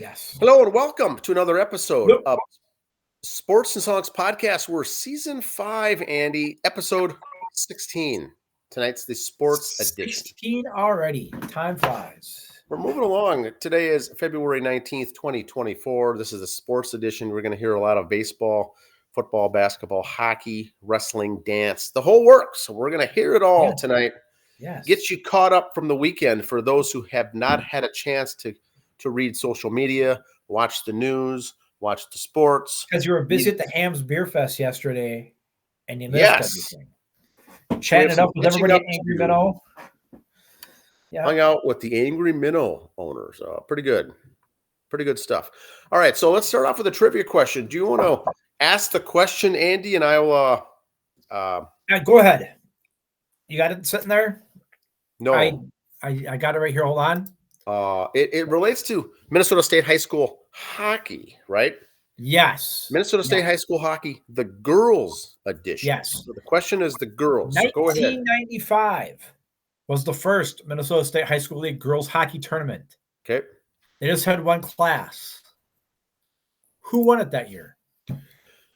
Yes. Hello and welcome to another episode Yep. of Sports and Songs Podcast. We're season 5, Andy, episode 16. Tonight's the sports edition. 16 already. Time flies. We're moving along. Today is February 19th, 2024. This is the sports edition. We're going to hear a lot of baseball, football, basketball, hockey, wrestling, dance, the whole works. So we're going to hear it all tonight. Yes. Get you caught up from the weekend for those who have not had a chance to read social media, watch the news, watch the sports. Because you were busy at the Hams Beer Fest yesterday and you missed everything. Chatting it up with everybody at Angry Minnow. Yeah. Hung out with the Angry Minnow owners. Pretty good. Pretty good stuff. All right, so let's start off with a trivia question. Do you want to ask the question, Andy, and I will go ahead. You got it sitting there? No. I got it right here. Hold on. It relates to Minnesota State High School hockey, right? Yes. Minnesota State High School hockey, the girls edition. Yes. So the question is the girls. So go ahead. 1995 was the first Minnesota State High School League girls hockey tournament. Okay. They just had one class. Who won it that year?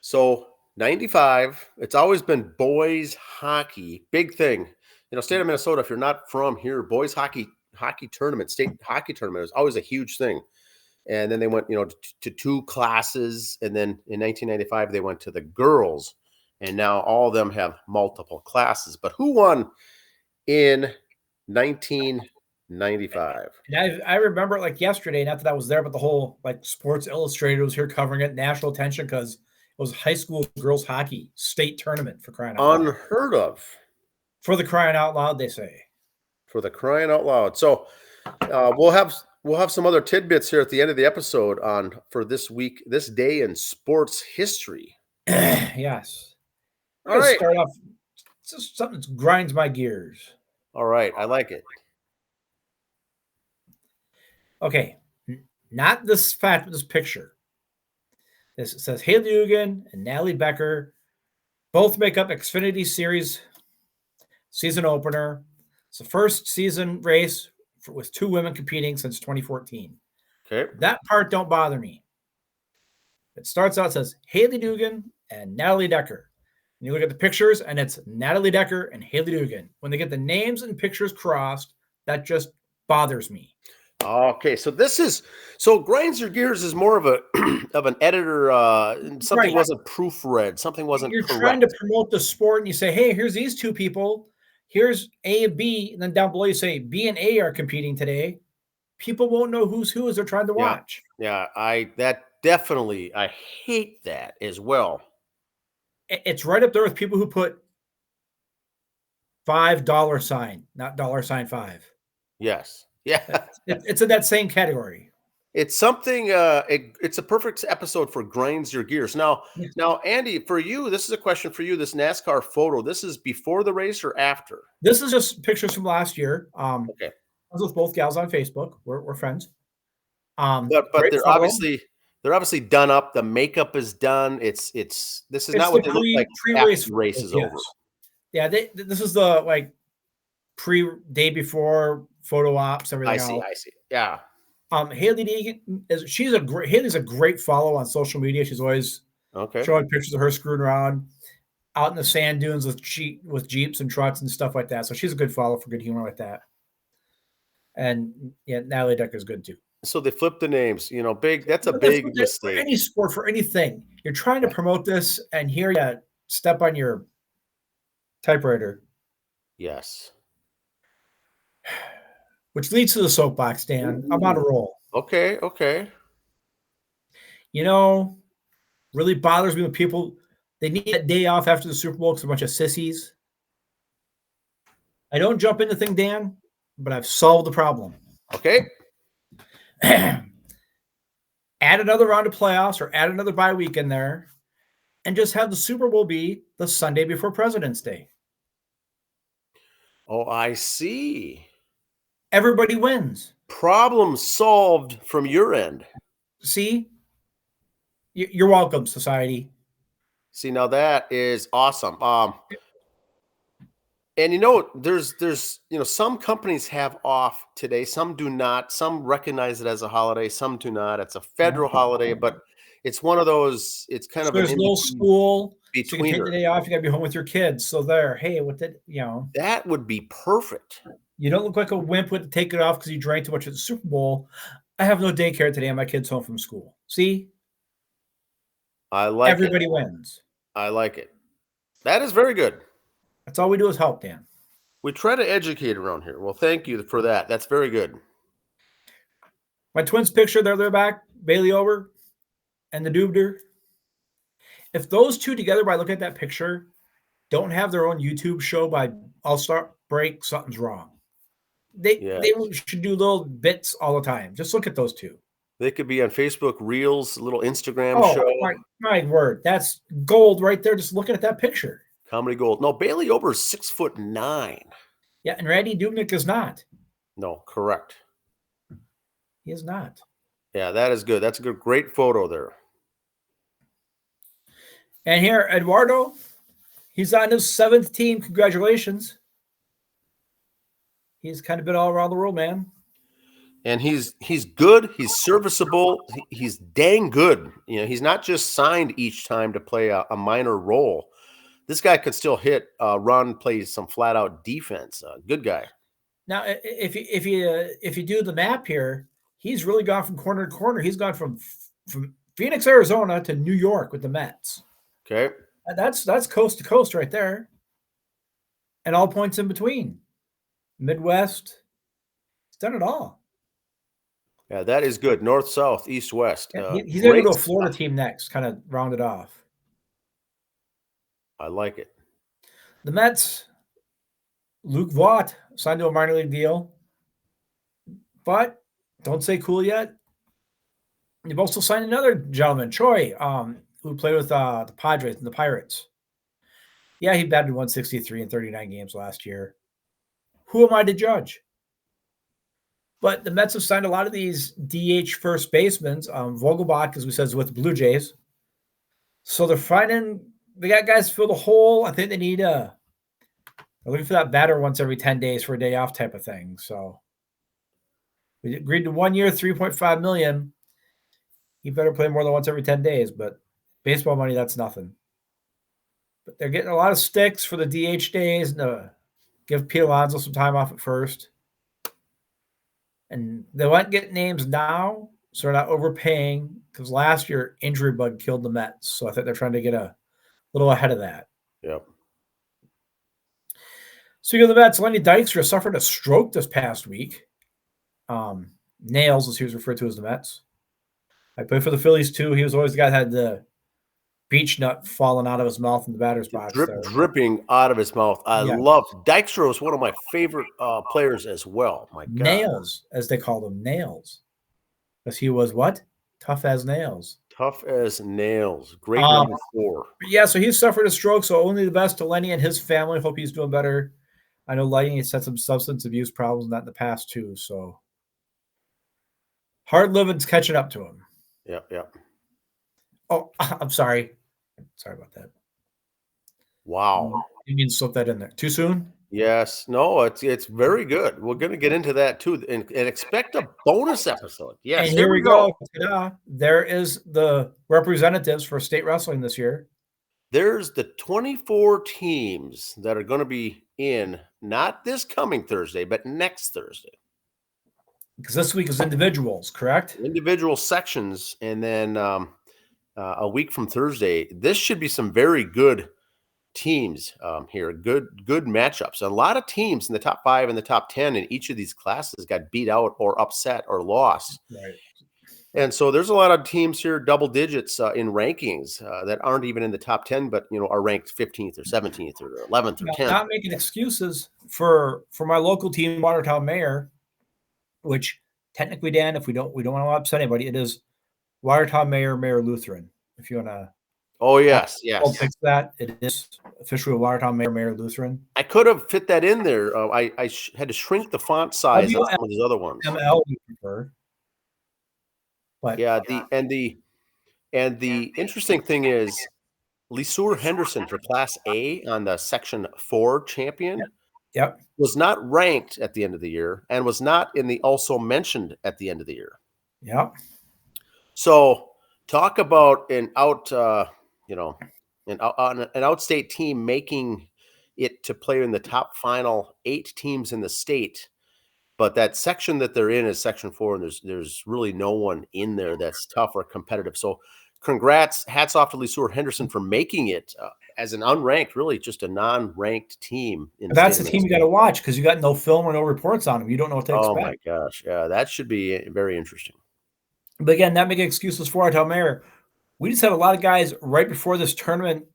So 95, it's always been boys hockey. Big thing. You know, state of Minnesota, if you're not from here, boys hockey tournament, state hockey tournament is always a huge thing. And then they went, to two classes. And then in 1995, they went to the girls. And now all of them have multiple classes. But who won in 1995? And I remember it like yesterday, not that I was there, but the whole Sports Illustrated was here covering it, national attention, because it was high school girls hockey state tournament, for crying out loud. Unheard of. For the crying out loud, they say. For the crying out loud. So we'll have some other tidbits here at the end of the episode for this week, this day in sports history. Yes. All right. Start off just something that grinds my gears. All right, I like it. Okay, not this fact, but this picture. This says Haley Dugan and Natalie Becker both make up Xfinity Series season opener. It's the first season race with two women competing since 2014. Okay. That part don't bother me. It starts out, it says Haley Dugan and Natalie Decker. And you look at the pictures, and it's Natalie Decker and Haley Dugan. When they get the names and pictures crossed, that just bothers me. Okay, so grinds your gears is more of an editor. Something wasn't proofread. Something wasn't. You're correct. Trying to promote the sport, and you say, "Hey, here's these two people. Here's A and B," and then down below you say B and A are competing today. People won't know who's who as they're trying to watch. Yeah, I hate that as well. It's right up there with people who put $5 not $5. Yes. Yeah. It's in that same category. It's something, it's a perfect episode for grinds your gears. Now, Andy, for you, this is a question for you, this NASCAR photo, this is before the race or after? This is just pictures from last year. Okay. I was with both gals on Facebook. We're friends. But they're obviously done up. The makeup is done. This is not what they look like after the race is over. Yeah, this is the day before photo ops, everything. I see. Yeah. Haley Deegan Haley's a great follow on social media. She's always showing pictures of her screwing around out in the sand dunes with Jeeps and trucks and stuff like that. So she's a good follow for good humor like that. And yeah, Natalie Decker's good too. So they flipped the names, that's a big mistake. For any sport, for anything. You're trying to promote this, and here you step on your typewriter. Yes. Which leads to the soapbox, Dan. I'm on a roll. Okay. Really bothers me when people, they need that day off after the Super Bowl because a bunch of sissies. I don't jump into thing, Dan, but I've solved the problem. Okay. Add another round of playoffs or add another bye week in there and just have the Super Bowl be the Sunday before President's Day. Oh, I see. Everybody wins. Problem solved from your end. See? You're welcome, society. See, now that is awesome. And there's some companies have off today, some do not. Some recognize it as a holiday, some do not. It's a Yeah. federal holiday, but it's one of those. It's kind So of an there's in no school, so you can take betweener. the day off. You got to be home with your kids. So there, hey, what did That would be perfect. you don't look like a wimp with to take it off because you drank too much at the Super Bowl. I have no daycare today, and my kid's home from school. See, I like it. everybody wins. I like it. That is very good. That's all we do is help, Dan. We try to educate around here. Well, thank you for that. That's very good. My twins picture, they're back, Bailey Ober and the Dubder. If those two together, by looking at that picture, don't have their own YouTube show by All-Star break, something's wrong. They Yes. should do little bits all the time. Just look at those two. They could be on Facebook Reels, little Instagram Oh, show. my word. That's gold right there, just looking at that picture. Comedy gold. No, Bailey Ober is 6'9". Yeah, and Randy Dubnik is not. No, correct. He is not. Yeah, that is good. That's a good, great photo there. And here, Eduardo, he's on his 7th team. Congratulations. He's kind of been all around the world, man. And he's good. He's serviceable. He's dang good. He's not just signed each time to play a minor role. This guy could still hit, run, play some flat out defense. Good guy. Now, if you do the map here, he's really gone from corner to corner. He's gone from Phoenix, Arizona to New York with the Mets. Okay. That's coast to coast right there, and all points in between. Midwest, he's done it all. Yeah, that is good. North, south, east, west. Yeah, he's going to go to a Florida team next, kind of round it off. I like it. The Mets, Luke Voigt signed to a minor league deal, but don't say cool yet. You've also signed another gentleman, Troy, who played with the Padres and the Pirates. Yeah, he batted 163 in 39 games last year. Who am I to judge? But the Mets have signed a lot of these DH first basemen. Vogelbach, as we said, is with the Blue Jays. So they got guys to fill the hole. I think they need they're looking for that batter once every 10 days for a day off type of thing. So we agreed to 1 year, $3.5 million. He better play more than once every 10 days, but baseball money, that's nothing. But they're getting a lot of sticks for the DH days and give Pete Alonso some time off at first. And they won't get names now, so they're not overpaying because last year injury bug killed the Mets. So I think they're trying to get a little ahead of that. Yep. Speaking of the Mets, Lenny Dykstra suffered a stroke this past week. Nails, as he was referred to as the Mets. I played for the Phillies too. He was always the guy that had the beech nut falling out of his mouth in the batter's box. Dripping out of his mouth. I love Dykstra was one of my favorite players as well. My God. Nails, as they called him, nails. Because he was what? Tough as nails. Tough as nails. Great number 4. Yeah, so he suffered a stroke, so only the best to Lenny and his family. Hope he's doing better. I know Lenny has had some substance abuse problems in that in the past too, so hard living's catching up to him. Yep. Oh, I'm sorry. Sorry about that. Wow. You mean slip that in there. Too soon? Yes. No, it's very good. We're going to get into that too and expect a bonus episode. Yes. And here we go. Ta-da. There is the representatives for state wrestling this year. There's the 24 teams that are going to be in, not this coming Thursday, but next Thursday. Because this week is individuals, correct? Individual sections, and then a week from Thursday. This should be some very good teams here. Good matchups. A lot of teams in the top 5 and the top 10 in each of these classes got beat out or upset or lost. Right. And so there's a lot of teams here, double digits in rankings that aren't even in the top 10, but are ranked 15th or 17th or 11th or 10th. Not making excuses for my local team, Watertown Mayor, which technically, Dan, if we don't want to upset anybody, it is Watertown Mayor Lutheran. If you want to. Oh yes. I'll fix that. It is officially Watertown Mayor Lutheran. I could have fit that in there. I had to shrink the font size on some of these other ones. ML we prefer. But yeah, the interesting thing is Lesueur Henderson for Class A on the Section 4 champion Yep. was not ranked at the end of the year, and was not in the also mentioned at the end of the year. Yep. So talk about you know, an outstate team making it to play in the top final 8 teams in the state. But that section that they're in is section 4, and there's really no one in there that's tough or competitive. So congrats, hats off to Lesueur Henderson for making it as an unranked, really just a non-ranked team in the That's state the of team you got Minnesota. to watch because you got no film or no reports on them. You don't know what to Oh my expect. gosh. Yeah, that should be very interesting. But again, not making excuses for it, Mayor. We just had a lot of guys right before this tournament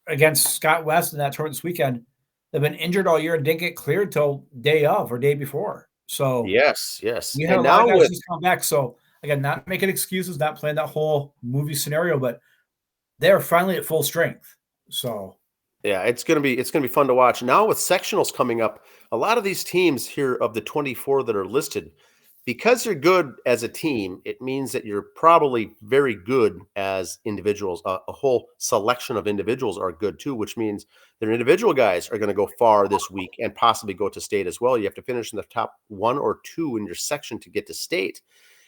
against Scott West in that tournament this weekend. They've been injured all year and didn't get cleared till day of or day before. So Yes, yes. we had a And lot of now guys with just come back. So again, not making excuses, not playing that whole movie scenario, but they're finally at full strength. So yeah, it's gonna be fun to watch. Now with sectionals coming up, a lot of these teams here of the 24 that are listed, because you're good as a team, it means that you're probably very good as individuals. A whole selection of individuals are good too, which means their individual guys are going to go far this week and possibly go to state as well. You have to finish in the top 1 or 2 in your section to get to state.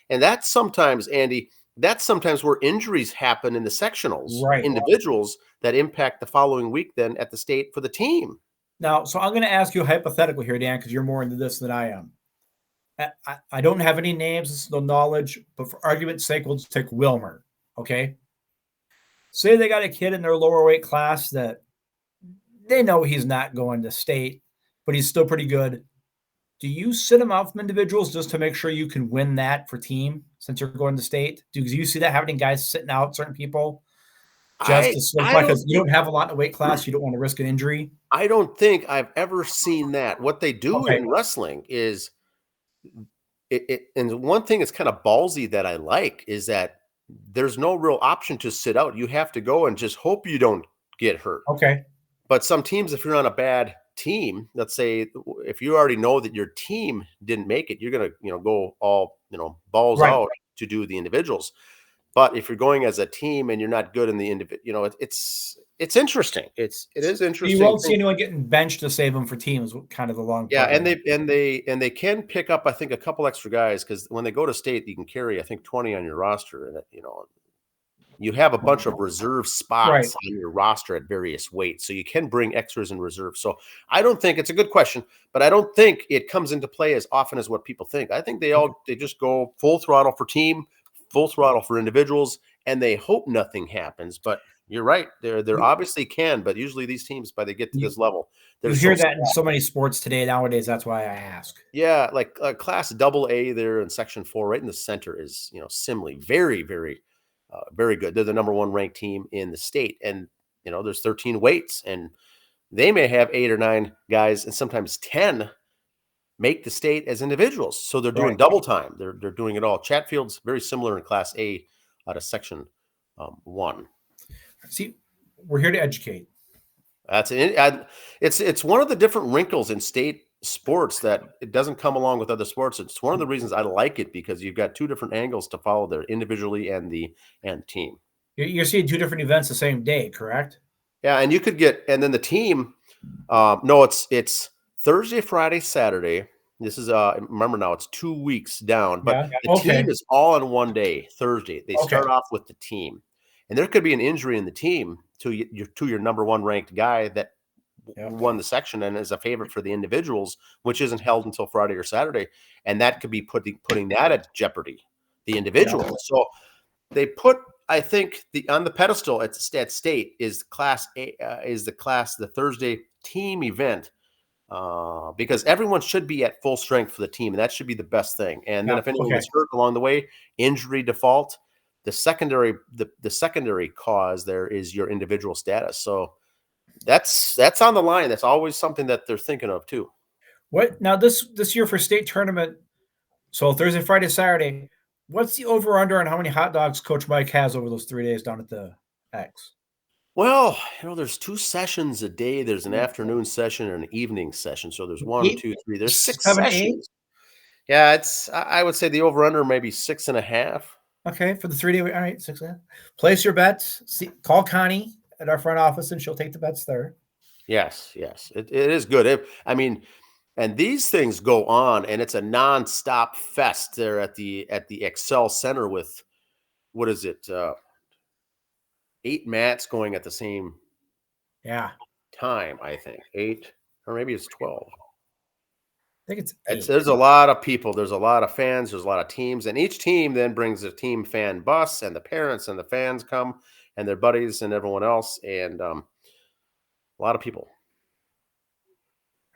And that's sometimes, Andy, that's sometimes where injuries happen in the sectionals, right. individuals that impact the following week then at the state for the team. Now, so I'm going to ask you hypothetically here, Dan, because you're more into this than I am. I don't have any names, no knowledge, but for argument's sake, we'll just take Wilmer. Okay. Say they got a kid in their lower weight class that they know he's not going to state, but he's still pretty good. Do you sit him out from individuals just to make sure you can win that for team since you're going to state? Do you see that happening, guys sitting out certain people just to I solidify don't because you don't have a lot in the weight class, you don't want to risk an injury? I don't think I've ever seen that. What they do Okay. in wrestling is and one thing that's kind of ballsy that I like is that there's no real option to sit out. You have to go and just hope you don't get hurt. Okay. But some teams, if you're on a bad team, let's say if you already know that your team didn't make it, you're gonna, go all, balls Right. out to do the individuals. But if you're going as a team and you're not good in the individual, it's interesting. It is You interesting. won't see anyone getting benched to save them for teams, kind of the long Yeah, part. and they can pick up, I think, a couple extra guys because when they go to state, you can carry, I think, 20 on your roster, and you have a bunch of reserve Right. spots on your roster at various weights, so you can bring extras in reserve. So I don't think it's a good question, but I don't think it comes into play as often as what people think. I think they just go full throttle for team, full throttle for individuals, and they hope nothing happens. But you're right, there obviously can, but usually these teams, by they get to You, this level, they're you so hear that in so many sports today nowadays. That's why I ask. yeah, like class double A there in section 4, right in the center is, Simley. Very, very, very good. They're the number 1 ranked team in the state. And, there's 13 weights and they may have 8 or 9 guys and sometimes 10 make the state as individuals. So they're doing Right. double time. They're doing it all. Chatfield's very similar in class A out of section 1. See, we're here to educate. That's it. It's one of the different wrinkles in state sports that it doesn't come along with other sports. It's one of the reasons I like it because you've got 2 different angles to follow there, individually and the team. You're seeing 2 different events the same day, correct? Yeah, and you could get and then the team. No, it's Thursday, Friday, Saturday. This is remember now it's 2 weeks down, but Yeah. the Okay. team is all in one day. Thursday, they Okay. start off with the team, and there could be an injury in the team to your number 1 ranked guy that Yep. won the section and is a favorite for the individuals, which isn't held until Friday or Saturday, and that could be putting that at jeopardy, the individual. Yeah. So they put, I think, on the pedestal at state is class A, the Thursday team event, because everyone should be at full strength for the team, and that should be the best thing. And then Yeah. if anyone Okay. gets hurt along the way, injury default, the secondary cause there is your individual status. So that's on the line. That's always something that they're thinking of too. What now this year for state tournament? So Thursday, Friday, Saturday. What's the over under on how many hot dogs Coach Mike has over those 3 days down at the X? Well, there's 2 sessions a day. There's an afternoon session and an evening session. So there's 1, 8, 2, 3. There's 6 7, 8. sessions. Yeah, I would say the over under maybe 6.5. Okay, for the 3 day. All right, 6. Place your bets. Call Connie at our front office, and she'll take the bets there. Yes, yes, it is good. I mean, and these things go on, and it's a nonstop fest there at the Excel Center with what is it? 8 mats going at the same Yeah, time. I think 8, or maybe it's 12. I think it's It's 8. There's a lot of people. There's a lot of fans. There's a lot of teams, and each team then brings a team fan bus, and the parents and the fans come, and their buddies and everyone else, and a lot of people.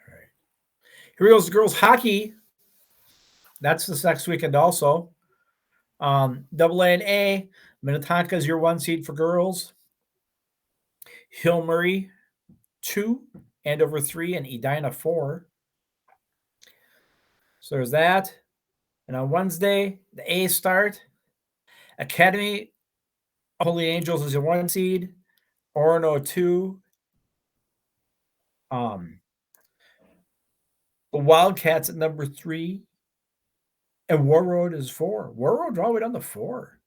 All right. Here goes girls hockey. That's this next weekend also. Double A and A. Minnetonka is your 1 seed for girls. Hill Murray 2, Andover 3, and Edina 4. So there's that. And on Wednesday, the A start. Academy Holy Angels is your 1 seed. Orono 2. The Wildcats at number 3. And War Road is 4. War Road all the way down to 4.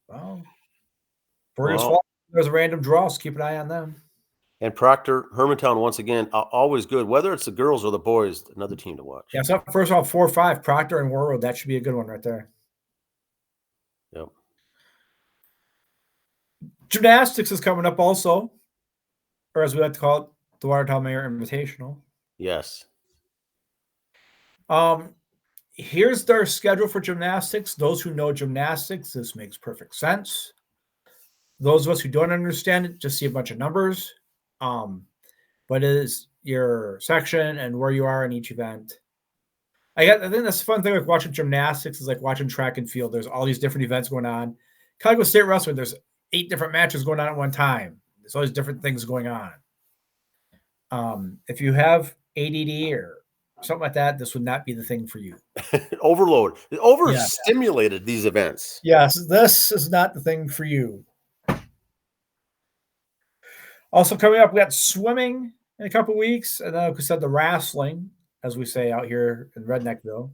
Wow. Well, There's a random draw, so keep an eye on them. and Proctor, Hermantown, once again, always good. Whether it's the girls or the boys, another team to watch. Yeah, so first of all, 4-5, Proctor and War Road. That should be a good one right there. Yep. Gymnastics is coming up also, or as we like to call it, the Watertown Mayor Invitational. Yes. Here's their schedule for gymnastics. Those who know gymnastics, this makes perfect sense. Those of us who don't understand it just see a bunch of numbers. But it is your section and where you are in each event. I think that's the fun thing with watching gymnastics is like watching track and field. There's all these different events going on. Kind of with state wrestling, there's 8 different matches going on at one time. There's all these different things going on. If you have ADD or something like that, this would not be the thing for you. Overload. Overstimulated these events. Yes, this is not the thing for you. Also coming up, we got swimming in a couple weeks, and then like we said, the wrestling, as we say out here in Redneckville.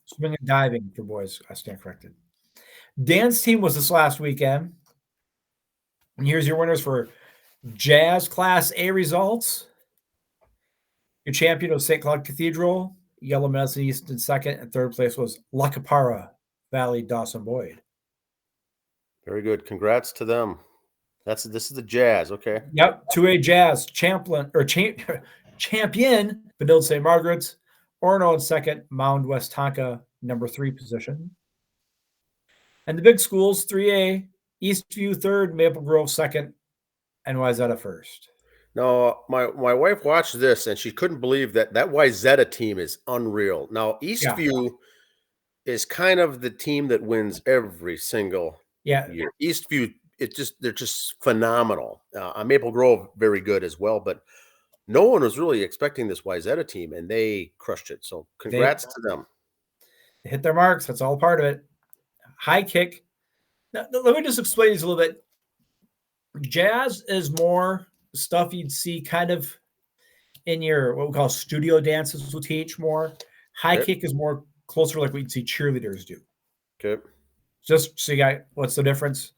Swimming and diving for boys. I stand corrected. Dance team was this last weekend. And here's your winners for Jazz Class A results. Your champion was St. Cloud Cathedral. Yellow Medicine East in second, and third place was La Capara Valley Dawson Boyd. Very good. Congrats to them. This is the Jazz. Okay. Yep. 2A Jazz champion Benilde St. Margaret's. Orono in second, Mound West Tonka number 3 position. And the big schools, 3A, Eastview third, Maple Grove second, and Wayzata first. Now, my wife watched this and she couldn't believe that Wayzata team is unreal. Now, Eastview is kind of the team that wins every single year. Eastview, they're just phenomenal. Maple Grove, very good as well, but no one was really expecting this Wayzata team, and they crushed it. So congrats to them. They hit their marks. That's all part of it. High kick. Now, let me just explain this a little bit. Jazz is more stuff you'd see kind of in your what we call studio dances will teach more. High kick is more closer like what you'd see cheerleaders do. Okay. Just so you got what's the difference?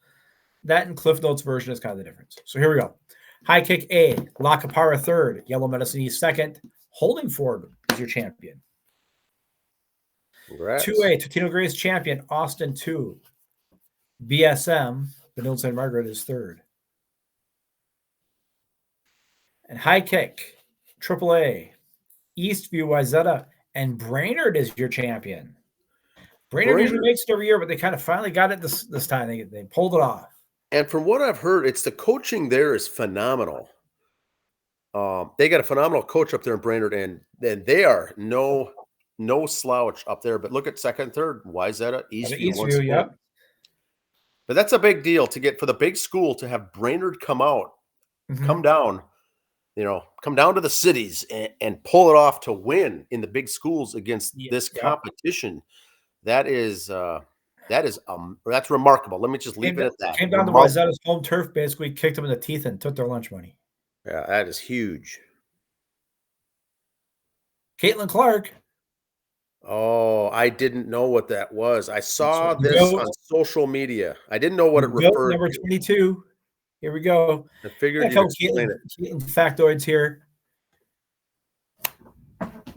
That and Cliff Notes version is kind of the difference. So here we go. High kick A, La Capara third, Yellow Medicine East second, Holding Ford is your champion. Congrats. 2A, Totino Grace champion, Austin 2. BSM, Benilde St. Margaret is third. And high kick, AAA, Eastview Wayzata, and Brainerd is your champion. Brainerd usually makes it every year, but they kind of finally got it this time. They pulled it off. And from what I've heard, it's the coaching there is phenomenal. They got a phenomenal coach up there in Brainerd, and they are no slouch up there. But look at second, third, Wayzata, Eastview, yep. But that's a big deal to get for the big school to have Brainerd come out, come down, come down to the cities and pull it off to win in the big schools against this competition. That's remarkable. Let me just leave it at that. Came down to Wayzata's home turf, basically kicked them in the teeth and took their lunch money. Yeah, that is huge. Caitlin Clark. Oh, I didn't know what that was. I saw this on social media. I didn't know what it referred number 22. Here we go. I figured A you'd couple explain it. Caitlin factoids here.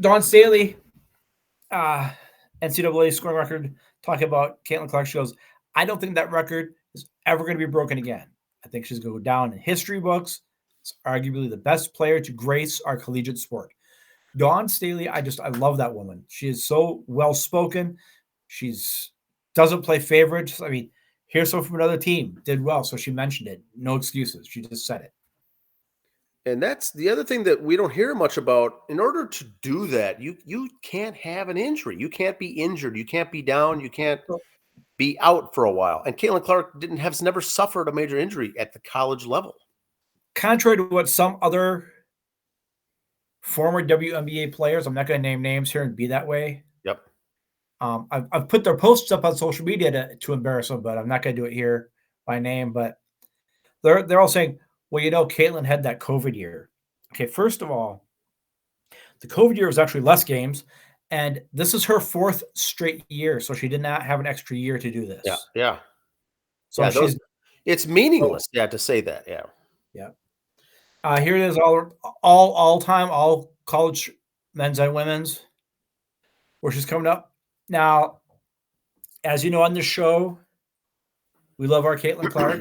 Dawn Staley, NCAA scoring record, talking about Caitlin Clark. She goes, I don't think that record is ever going to be broken again. I think she's going to go down in history books. It's arguably the best player to grace our collegiate sport. Dawn Staley, I love that woman. She is so well-spoken. She's doesn't play favorites. I mean, here's someone from another team, did well, so she mentioned it. No excuses. She just said it. And that's the other thing that we don't hear much about. In order to do that, you can't have an injury. You can't be injured. You can't be down. You can't be out for a while. And Caitlin Clark has never suffered a major injury at the college level. Contrary to what some other former WNBA players, I'm not going to name names here and be that way. Yep. I've put their posts up on social media to embarrass them, but I'm not going to do it here by name. But they're all saying, well, Caitlin had that COVID year. Okay, first of all, the COVID year was actually less games, and this is her 4th straight year, so she did not have an extra year to do this. Yeah. So it's meaningless, to say that. Yeah. Here it is, all time, all college men's and women's, where she's coming up. Now, as you know on this show, we love our Caitlin Clark.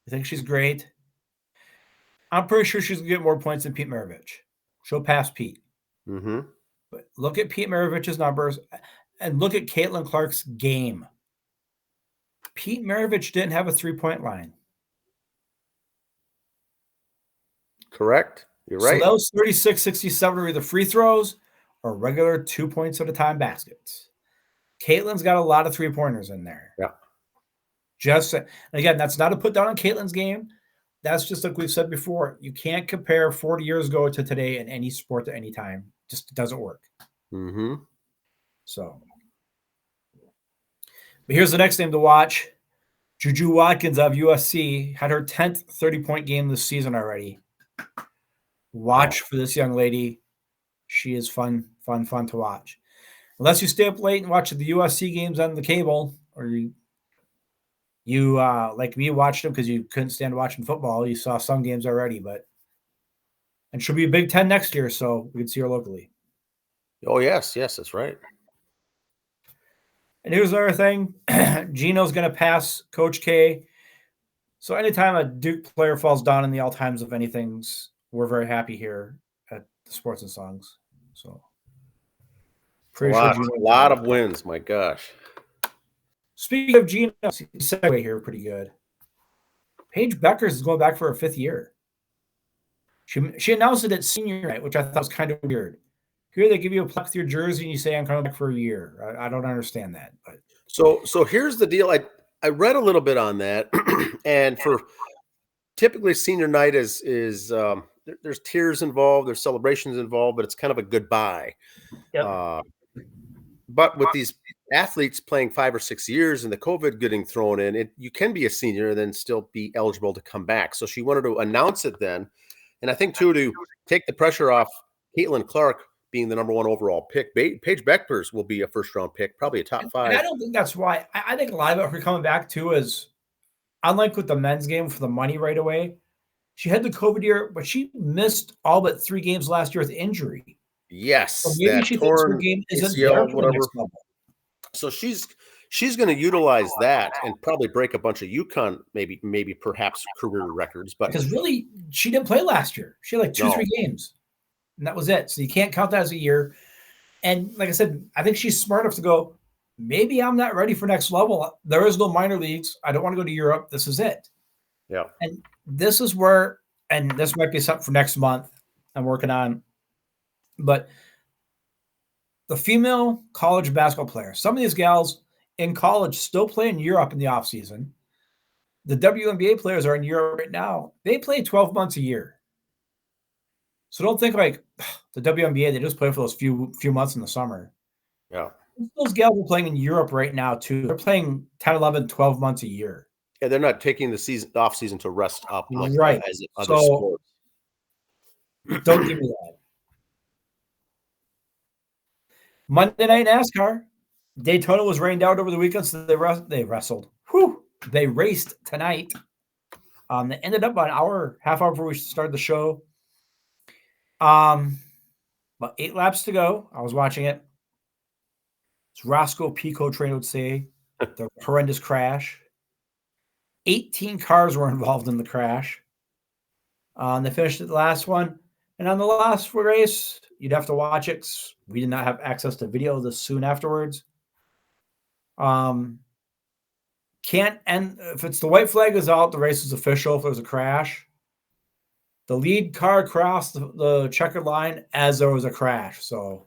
I think she's great. I'm pretty sure she's going to get more points than Pete Maravich. She'll pass Pete. Mm-hmm. But look at Pete Maravich's numbers and look at Caitlin Clark's game. Pete Maravich didn't have a 3-point line. Correct. You're right. So those 36-67 are either free throws or regular 2 points at a time baskets. Caitlin's got a lot of 3-pointers in there. Yeah. And again, that's not a put down on Caitlin's game. That's just like we've said before. You can't compare 40 years ago to today in any sport at any time. Just doesn't work. Mm-hmm. So, but here's the next name to watch. Juju Watkins of USC had her 10th 30-point game this season already. Watch for this young lady. She is fun to watch. Unless you stay up late and watch the USC games on the cable, or you like me, watched them because you couldn't stand watching football. You saw some games already, and she'll be a Big Ten next year, so we can see her locally. Oh, yes, that's right. And here's another thing. Gino's going to pass Coach K. So anytime a Duke player falls down in the all-times of anything, we're very happy here at the Sports and Songs. So pretty sure a lot of wins, my gosh. Speaking of Gino, segue here pretty good. Paige Beckers is going back for her 5th year. She announced it at senior night, which I thought was kind of weird. Here they give you a plaque with your jersey and you say, I'm coming back for a year. I don't understand that. But So here's the deal. I read a little bit on that. And for typically senior night is there's tears involved, there's celebrations involved, but it's kind of a goodbye. Yep. But with these athletes playing 5 or 6 years and the COVID getting thrown in, you can be a senior and then still be eligible to come back. So she wanted to announce it then. And I think, too, to take the pressure off Caitlin Clark being the number 1 overall pick, Paige Beckers will be a first-round pick, probably a top 5. And I don't think that's why. I think a lot of it her coming back, too, is unlike with the men's game for the money right away, she had the COVID year, but she missed all but 3 games last year with injury. Yes, so maybe she thinks her game isn't there for the next level. So she's going to utilize that and probably break a bunch of UConn, maybe perhaps career records. But because really, she didn't play last year. She had like 2-3 games, and that was it. So you can't count that as a year. And like I said, I think she's smart enough to go, maybe I'm not ready for next level. There is no minor leagues. I don't want to go to Europe. This is it. Yeah. And this is where, and this might be something for next month I'm working on. But the female college basketball players, some of these gals in college still play in Europe in the offseason. The WNBA players are in Europe right now. They play 12 months a year. So don't think like the WNBA, they just play for those few months in the summer. Yeah. Those gals are playing in Europe right now, too. They're playing 10, 11, 12 months a year. Yeah, they're not taking the off season to rest up like right. As other sports. Don't give me that. Monday night NASCAR. Daytona was rained out over the weekend, so they wrestled. They raced tonight. They ended up about an hour, half hour before we started the show. About 8 laps to go. I was watching it. As Roscoe Pico train would say, the horrendous crash. 18 cars were involved in the crash. They finished the last one. And on the last race, you'd have to watch it. We did not have access to video this soon afterwards. Can't end if it's the white flag is out, the race is official. If there's a crash, the lead car crossed the checkered line as there was a crash. So,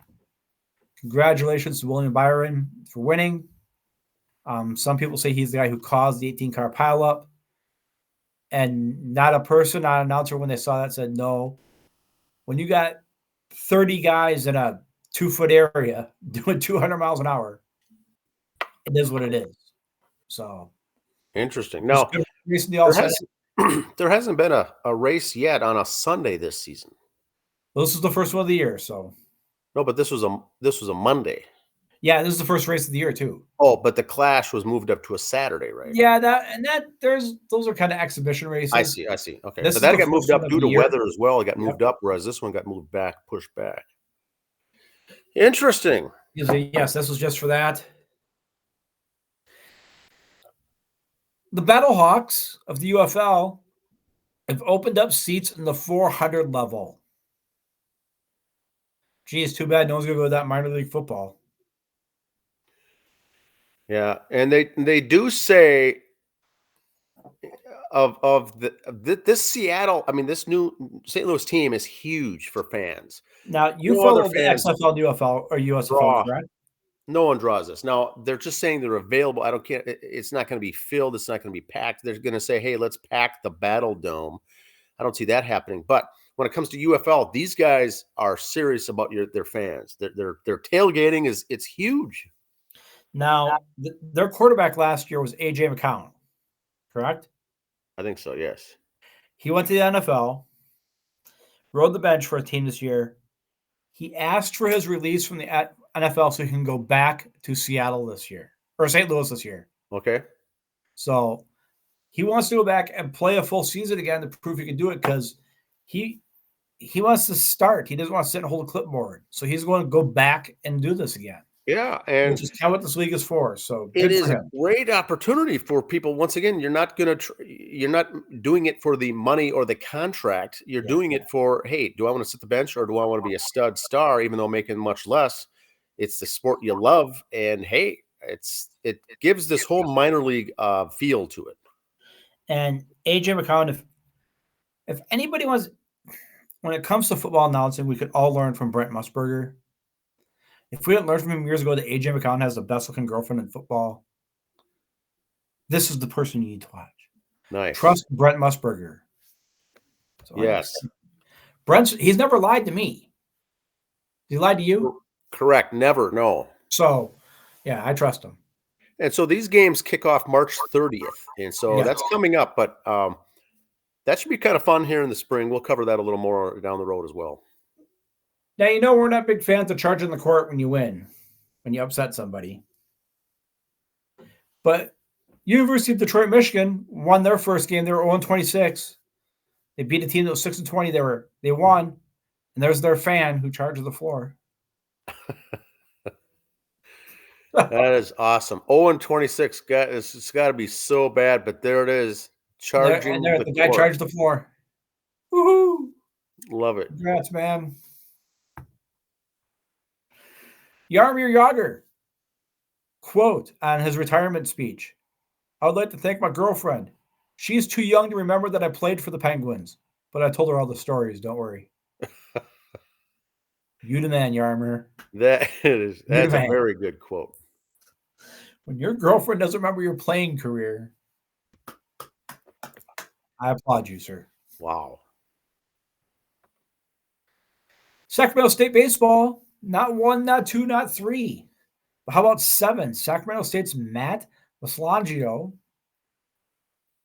congratulations to William Byron for winning. Some people say he's the guy who caused the 18 car pileup, and not a person, not an announcer, when they saw that said no. When you got 30 guys in a 2-foot area doing 200 miles an hour, it is what it is. So interesting. Now, there hasn't been a race yet on a Sunday this season. Well, this is the first one of the year, so. No, but this was a Monday. Yeah, this is the first race of the year too. Oh, but the Clash was moved up to a Saturday, right? Yeah, those are kind of exhibition races. I see. Okay, but that got moved up due to weather as well. It got moved up, whereas this one got moved back, pushed back. Interesting. Yes, this was just for that. The Battlehawks of the UFL have opened up seats in the 400 level. Gee, it's too bad no one's going to go to that minor league football. Yeah, and they do say this Seattle, I mean, this new St. Louis team is huge for fans. Now, you follow the XFL, UFL, or USFL, correct? No one draws this. Now, they're just saying they're available. I don't care. It's not going to be filled. It's not going to be packed. They're going to say, hey, let's pack the Battle Dome. I don't see that happening. But when it comes to UFL, these guys are serious about their fans. Their tailgating it's huge. Now, their quarterback last year was A.J. McCown, correct? I think so, yes. He went to the NFL, rode the bench for a team this year. He asked for his release from the NFL so he can go back to Seattle this year, or St. Louis this year. Okay. So he wants to go back and play a full season again to prove he can do it, because he wants to start. He doesn't want to sit and hold a clipboard. So he's going to go back and do this again. Yeah, and which is kind of what this league is for. So it is a great opportunity for people. Once again, you're not doing it for the money or the contract. You're doing it for, hey, do I want to sit the bench or do I want to be a stud star, even though making much less? It's the sport you love, and hey, it gives this whole minor league feel to it. And AJ McCown, if anybody wants, when it comes to football announcing, we could all learn from Brent Musburger. If we didn't learn from him years ago that A.J. McCown has the best looking girlfriend in football, this is the person you need to watch. Nice. Trust Brent Musburger. So yes. He's never lied to me. He lied to you? Correct. Never. No. So, yeah, I trust him. And so these games kick off March 30th. And so that's coming up. But that should be kind of fun here in the spring. We'll cover that a little more down the road as well. Now, we're not big fans of charging the court when you win, when you upset somebody. But University of Detroit, Michigan won their first game. They were 0-26. They beat a team that was 6-20. They won. And there's their fan who charged the floor. That is awesome. 0-26. It's got to be so bad, but there it is. Charging the guy charged the floor. Woohoo! Love it. Congrats, man. Jaromir Jagr, quote on his retirement speech, I would like to thank my girlfriend. She's too young to remember that I played for the Penguins, but I told her all the stories. Don't worry. You the man, Jaromir. That's a very good quote. When your girlfriend doesn't remember your playing career, I applaud you, sir. Wow. Sacramento State baseball. Not 1, not 2, not 3. But how about 7? Sacramento State's Matt Maslangio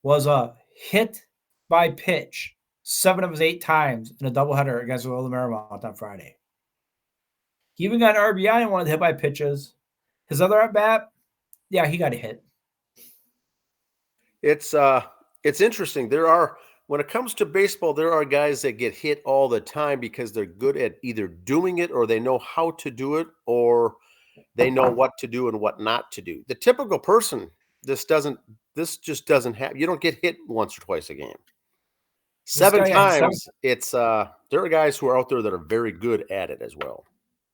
was a hit by pitch 7 of his 8 times in a doubleheader against the William Marymount on Friday. He even got an RBI in one of the hit by pitches. His other at bat, yeah, he got a hit. It's It's interesting. When it comes to baseball, there are guys that get hit all the time because they're good at either doing it or they know how to do it or they know what to do and what not to do. The typical person, this just doesn't happen. You don't get hit once or twice a game. This Seven guy had seven, times, there are guys who are out there that are very good at it as well.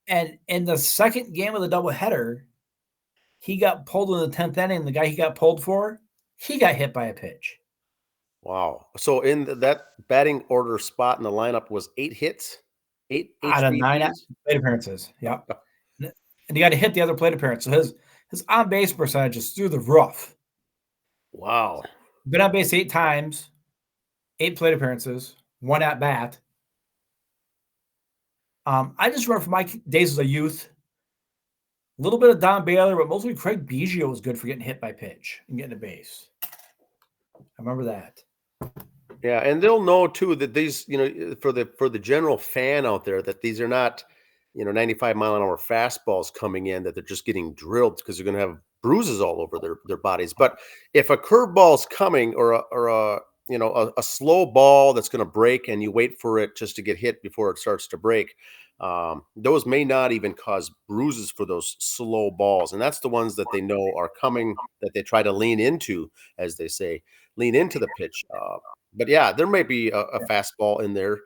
and in the second game of the doubleheader, he got pulled in the 10th inning. The guy he got pulled for, he got hit by a pitch. Wow. So in that batting order spot in the lineup was 8 hits, 8 Out of 9 HBPs. plate appearances. Yep. And he got to hit the other plate appearance. So his on base percentage is through the roof. Wow. Been on base 8 times, 8 plate appearances, 1 at bat. I just remember from my days as a youth, a little bit of Don Baylor, but mostly Craig Biggio was good for getting hit by pitch and getting a base. I remember that. Yeah, and they'll know too that these, for the general fan out there, that these are not, 95-mile-an-hour fastballs coming in, that they're just getting drilled because they're going to have bruises all over their bodies. But if a curveball's coming or a slow ball that's going to break and you wait for it just to get hit before it starts to break, those may not even cause bruises for those slow balls. And that's the ones that they know are coming, that they try to lean into, as they say, lean into the pitch. But yeah, there may be a fastball in there.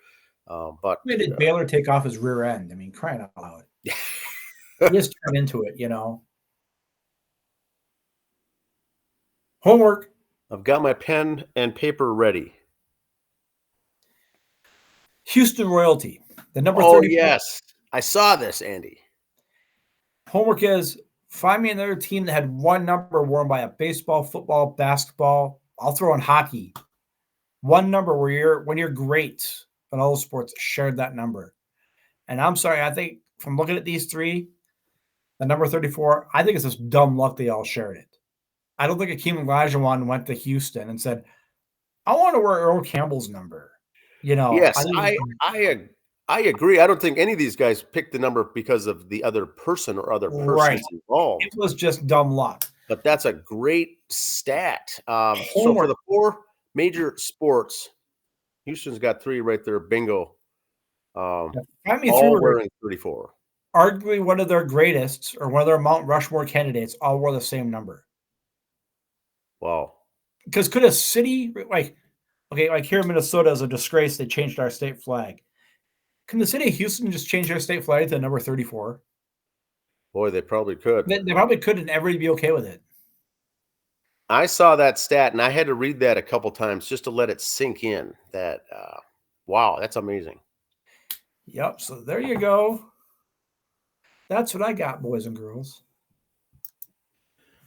But Why did Baylor take off his rear end? I mean, crying out loud. He just turned into it, Homework. I've got my pen and paper ready. Houston Royalty. The number 30. Oh, 30. yes. I saw this, Andy. Homework is find me another team that had one number worn by a baseball, football, basketball. I'll throw in hockey. One number when you're great in all the sports shared that number. And I'm sorry, I think from looking at these three, the number 34, I think it's just dumb luck they all shared it. I don't think Akeem Olajuwon went to Houston and said, I want to wear Earl Campbell's number. Yes, I agree. I don't think any of these guys picked the number because of the other person or other persons involved. It was just dumb luck. But that's a great stat. So for the 4 major sports, Houston's got 3 right there. Bingo. All wearing 34. Arguably one of their greatest or one of their Mount Rushmore candidates all wore the same number. Wow. Because could a city, like here in Minnesota is a disgrace, they changed our state flag. Can the city of Houston just change their state flag to number 34? Boy, they probably could. They probably could, and everybody be okay with it. I saw that stat, and I had to read that a couple times just to let it sink in. That, wow, that's amazing. Yep, so there you go. That's what I got, boys and girls.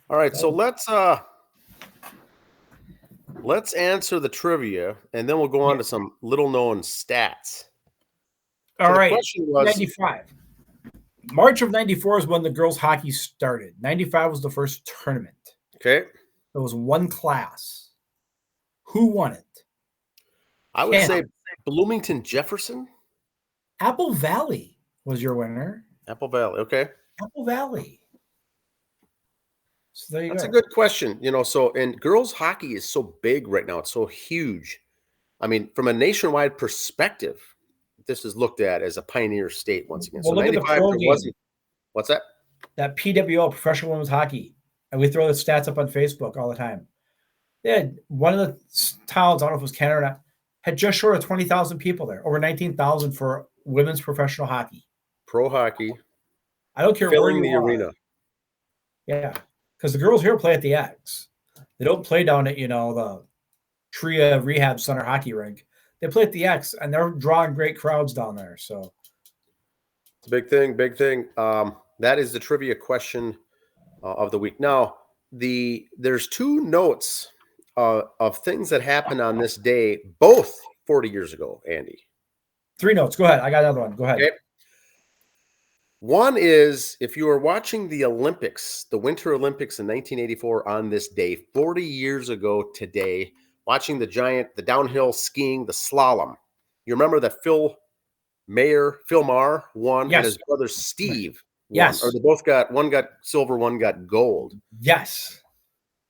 All right, so let's answer the trivia, and then we'll go on to some little-known stats. All right, 95. March of 94 is when the girls' hockey started. 95 was the first tournament. Okay. There was one class. Who won it? I would say Bloomington Jefferson. Apple Valley was your winner. Apple Valley, okay. Apple Valley. So there you go. That's a good question. And girls hockey is so big right now. It's so huge. I mean, from a nationwide perspective, this is looked at as a pioneer state once again. Well, so 95 wasn't. What's that? That PWO, Professional Women's Hockey. And we throw the stats up on Facebook all the time. They had one of the towns, I don't know if it was Canada or not, had just short of 20,000 people there. Over 19,000 for women's professional hockey. Pro hockey. I don't care where you are. Arena. Yeah. Because the girls here play at the X. They don't play down at, the Tria Rehab Center hockey rink. They play at the X, and they're drawing great crowds down there. So it's a big thing, big thing. That is the trivia question of the week. Now, there's 2 notes of things that happened on this day, both 40 years ago, Andy. 3 notes. Go ahead. I got another one. Go ahead. Okay. One is, if you were watching the Olympics, the Winter Olympics in 1984 on this day, 40 years ago today, watching the downhill skiing, the slalom, you remember that Phil Maher won, and his brother Steve won. Yes. Or they both one got silver, one got gold. Yes.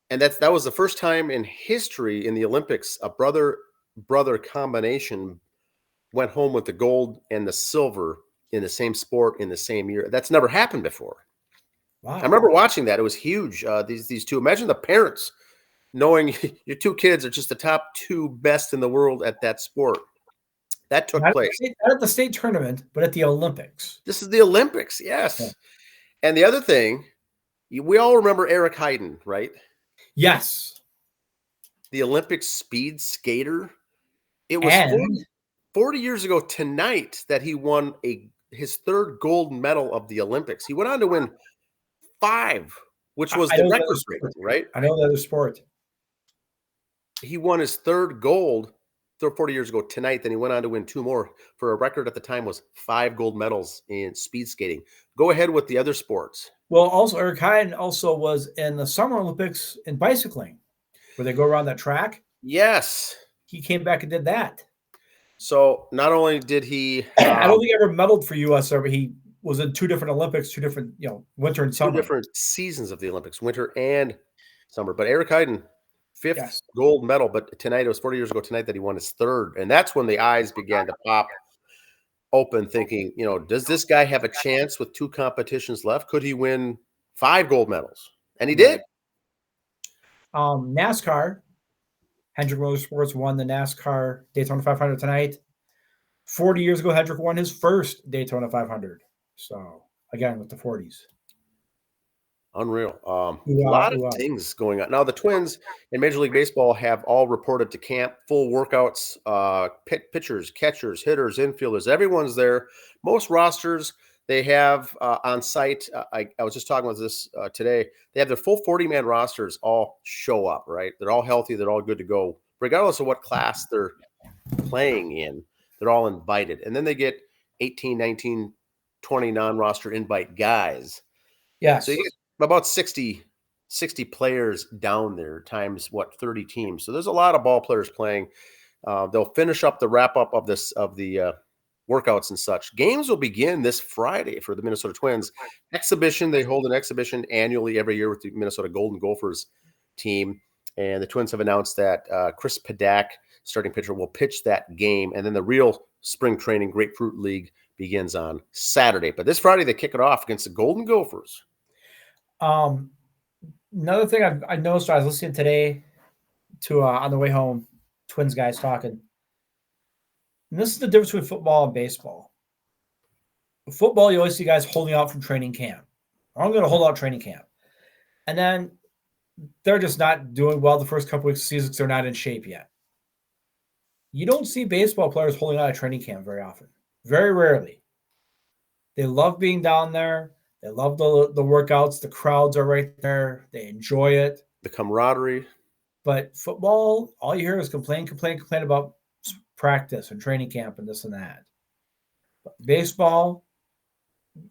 And that was the first time in history in the Olympics a brother combination went home with the gold and the silver in the same sport in the same year. That's never happened before. I Wow. remember watching that. It was huge. These two. Imagine the parents knowing your two kids are just the top two best in the world at that sport. That took place. Not at the state tournament, but at the Olympics. This is the Olympics, yes. Yeah. And the other thing, we all remember Eric Heiden, right? Yes. The Olympic speed skater. It was And 40 years ago tonight that he won his third gold medal of the Olympics. He went on to win 5, which was the record breaking, right? I know the other sport. He won his third gold 40 years ago tonight. Then he went on to win 2 more for a record at the time was 5 gold medals in speed skating. Go ahead with the other sports. Well, also Eric Heiden also was in the Summer Olympics in bicycling, where they go around that track. Yes. He came back and did that. So not only did he, I don't think he ever medaled for U.S., but he was in 2 different Olympics, 2 different, winter and summer. 2 different seasons of the Olympics, winter and summer. But Eric Heiden, 5th Yes. gold medal. But tonight, it was 40 years ago tonight that he won his 3rd. And that's when the eyes began to pop open, thinking, does this guy have a chance with 2 competitions left? Could he win 5 gold medals? And he did. NASCAR, Hendrick Motorsports won the NASCAR Daytona 500 tonight. 40 years ago, Hendrick won his first Daytona 500. So, again, with the 40s. Unreal. A lot of things going on. Now, the Twins in Major League Baseball have all reported to camp, full workouts, pitchers, catchers, hitters, infielders. Everyone's there. Most rosters they have on site. I was just talking about this today. They have their full 40-man rosters all show up, right? They're all healthy. They're all good to go, regardless of what class they're playing in. They're all invited. And then they get 18, 19, 20 non-roster invite guys. Yes. So you get about 60 players down there times 30 teams. So there's a lot of ball players playing. They'll finish up the wrap up of the workouts and such. Games will begin this Friday for the Minnesota Twins exhibition. They hold an exhibition annually every year with the Minnesota Golden Gophers team. And the Twins have announced that Chris Padak, starting pitcher, will pitch that game. And then the real spring training Grapefruit League begins on Saturday. But this Friday, they kick it off against the Golden Gophers. Another thing I noticed, I was listening today to on the way home, Twins guys talking. And this is the difference between football and baseball. Football, you always see guys holding out from training camp. I'm going to hold out training camp. And then they're just not doing well the first couple weeks of the season because they're not in shape yet. You don't see baseball players holding out of training camp very often. Very rarely. They love being down there. They love the workouts. The crowds are right there. They enjoy it. The camaraderie. But football, all you hear is complain about practice and training camp and this and that. But baseball,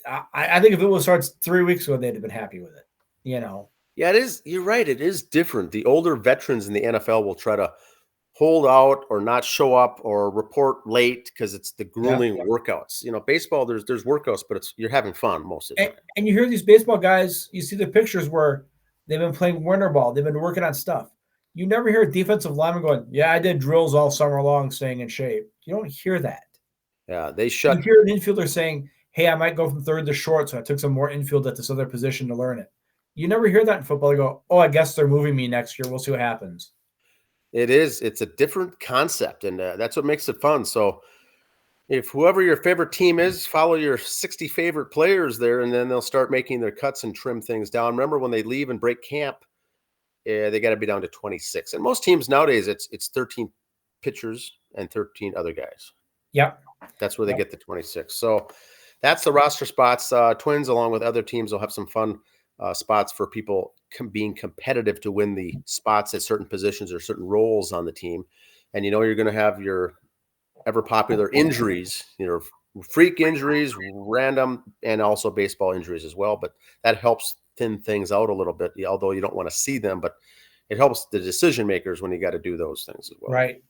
I think if it was started 3 weeks ago, they'd have been happy with it. Yeah, it is. You're right. It is different. The older veterans in the NFL will try to hold out or not show up or report late because it's the grueling workouts. Baseball, there's workouts, but you're having fun most of the time. And you hear these baseball guys, you see the pictures where they've been playing winter ball. They've been working on stuff. You never hear a defensive lineman going, yeah, I did drills all summer long staying in shape. You don't hear that. Yeah, you hear an infielder saying, hey, I might go from third to short, so I took some more infield at this other position to learn it. You never hear that in football. They go, oh, I guess they're moving me next year. We'll see what happens. It is. It's a different concept, and that's what makes it fun. So if whoever your favorite team is, follow your 60 favorite players there, and then they'll start making their cuts and trim things down. Remember, when they leave and break camp, they got to be down to 26. And most teams nowadays, it's 13 pitchers and 13 other guys. Yep. That's where they get the 26. So that's the roster spots. Twins, along with other teams, will have some fun spots for people being competitive to win the spots at certain positions or certain roles on the team. And you're going to have your ever popular injuries, freak injuries, random, and also baseball injuries as well. But that helps thin things out a little bit, although you don't want to see them, but it helps the decision makers when you got to do those things as well. Right.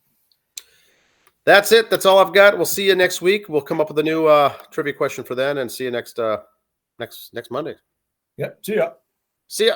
That's it. That's all I've got. We'll see you next week. We'll come up with a new trivia question for then, and see you next Monday. Yep. See ya. See ya.